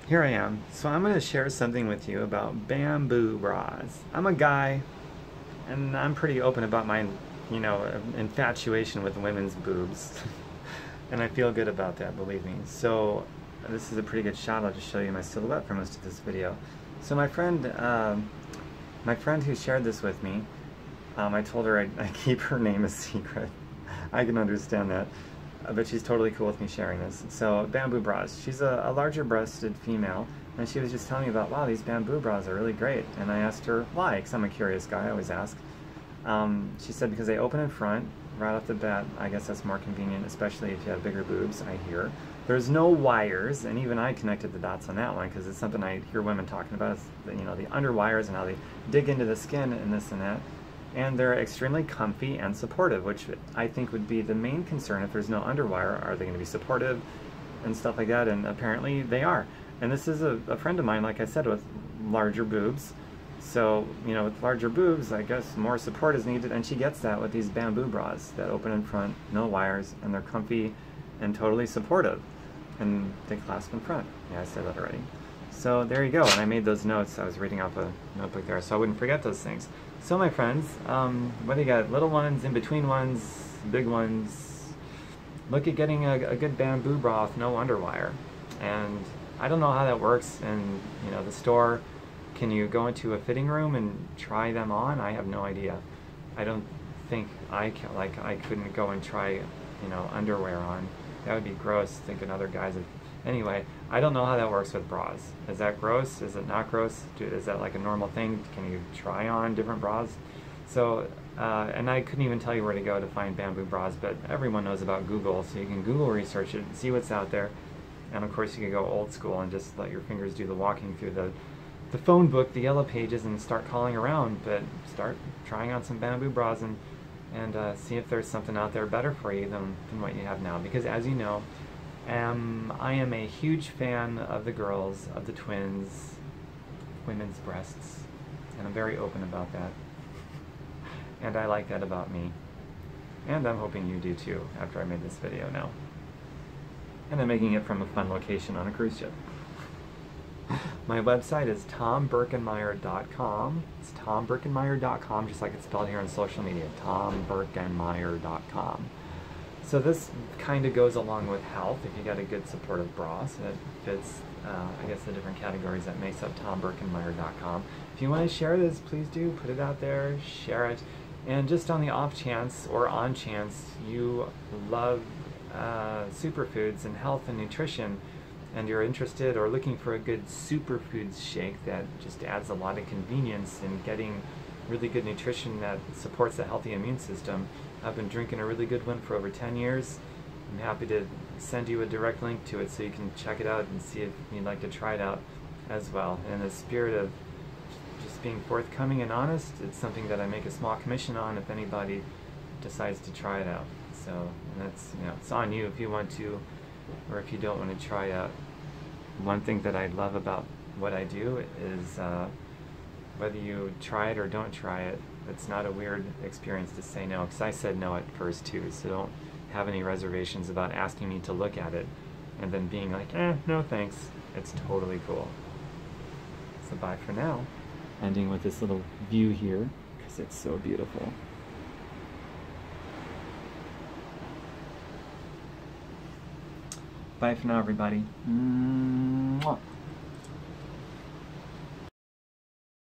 here I am. So I'm going to share something with you about bamboo bras. I'm a guy, and I'm pretty open about my, infatuation with women's boobs. And I feel good about that, believe me. So this is a pretty good shot. I'll just show you my silhouette for most of this video. So my friend who shared this with me, I told her I keep her name a secret. I can understand that. But she's totally cool with me sharing this. So bamboo bras. She's a larger breasted female, and she was just telling me about, wow, these bamboo bras are really great. And I asked her why, because I'm a curious guy, I always ask. She said because they open in front, right off the bat. I guess that's more convenient, especially if you have bigger boobs, I hear. There's no wires, and even I connected the dots on that one, because it's something I hear women talking about, is the under wires and how they dig into the skin and this and that. And they're extremely comfy and supportive, which I think would be the main concern if there's no underwire. Are they going to be supportive and stuff like that? And apparently they are. And this is a friend of mine, like I said, with larger boobs. So, with larger boobs, I guess more support is needed, and she gets that with these bamboo bras that open in front, no wires, and they're comfy and totally supportive. And they clasp in front. Yeah, I said that already. So there you go, and I made those notes. I was reading off a notebook there, so I wouldn't forget those things. So my friends, what do you got? Little ones, in between ones, big ones. Look at getting a good bamboo bra with no underwire. And I don't know how that works in the store. Can you go into a fitting room and try them on? I have no idea. I don't think I couldn't go and try underwear on. That would be gross, thinking other guys have. Anyway, I don't know how that works with bras. Is that gross? Is it not gross? Is that like a normal thing? Can you try on different bras? So, and I couldn't even tell you where to go to find bamboo bras, but everyone knows about Google, so you can Google research it and see what's out there. And of course you can go old school and just let your fingers do the walking through the phone book, the yellow pages, and start calling around, but start trying on some bamboo bras and see if there's something out there better for you than what you have now. Because as you know, I am a huge fan of the girls, of the twins, women's breasts, and I'm very open about that. And I like that about me. And I'm hoping you do too, after I made this video now. And I'm making it from a fun location on a cruise ship. My website is tombirkenmeyer.com. It's tombirkenmeyer.com, just like it's spelled here on social media, tombirkenmeyer.com. So this kind of goes along with health. If you got a good supportive bra, so it fits, I guess, the different categories that makes up tombirkenmeyer.com. If you want to share this, please do put it out there, share it. And just on the off chance or on chance you love superfoods and health and nutrition, and you're interested or looking for a good superfoods shake that just adds a lot of convenience in getting really good nutrition that supports a healthy immune system, I've been drinking a really good one for over 10 years. I'm happy to send you a direct link to it so you can check it out and see if you'd like to try it out as well. In the spirit of just being forthcoming and honest, it's something that I make a small commission on if anybody decides to try it out. So, and that's, it's on you if you want to, or if you don't want to try out. One thing that I love about what I do is whether you try it or don't try it, it's not a weird experience to say no, because I said no at first too, so don't have any reservations about asking me to look at it and then being like, no thanks. It's totally cool. So bye for now. Ending with this little view here, because it's so beautiful. Bye for now, everybody. Mwah.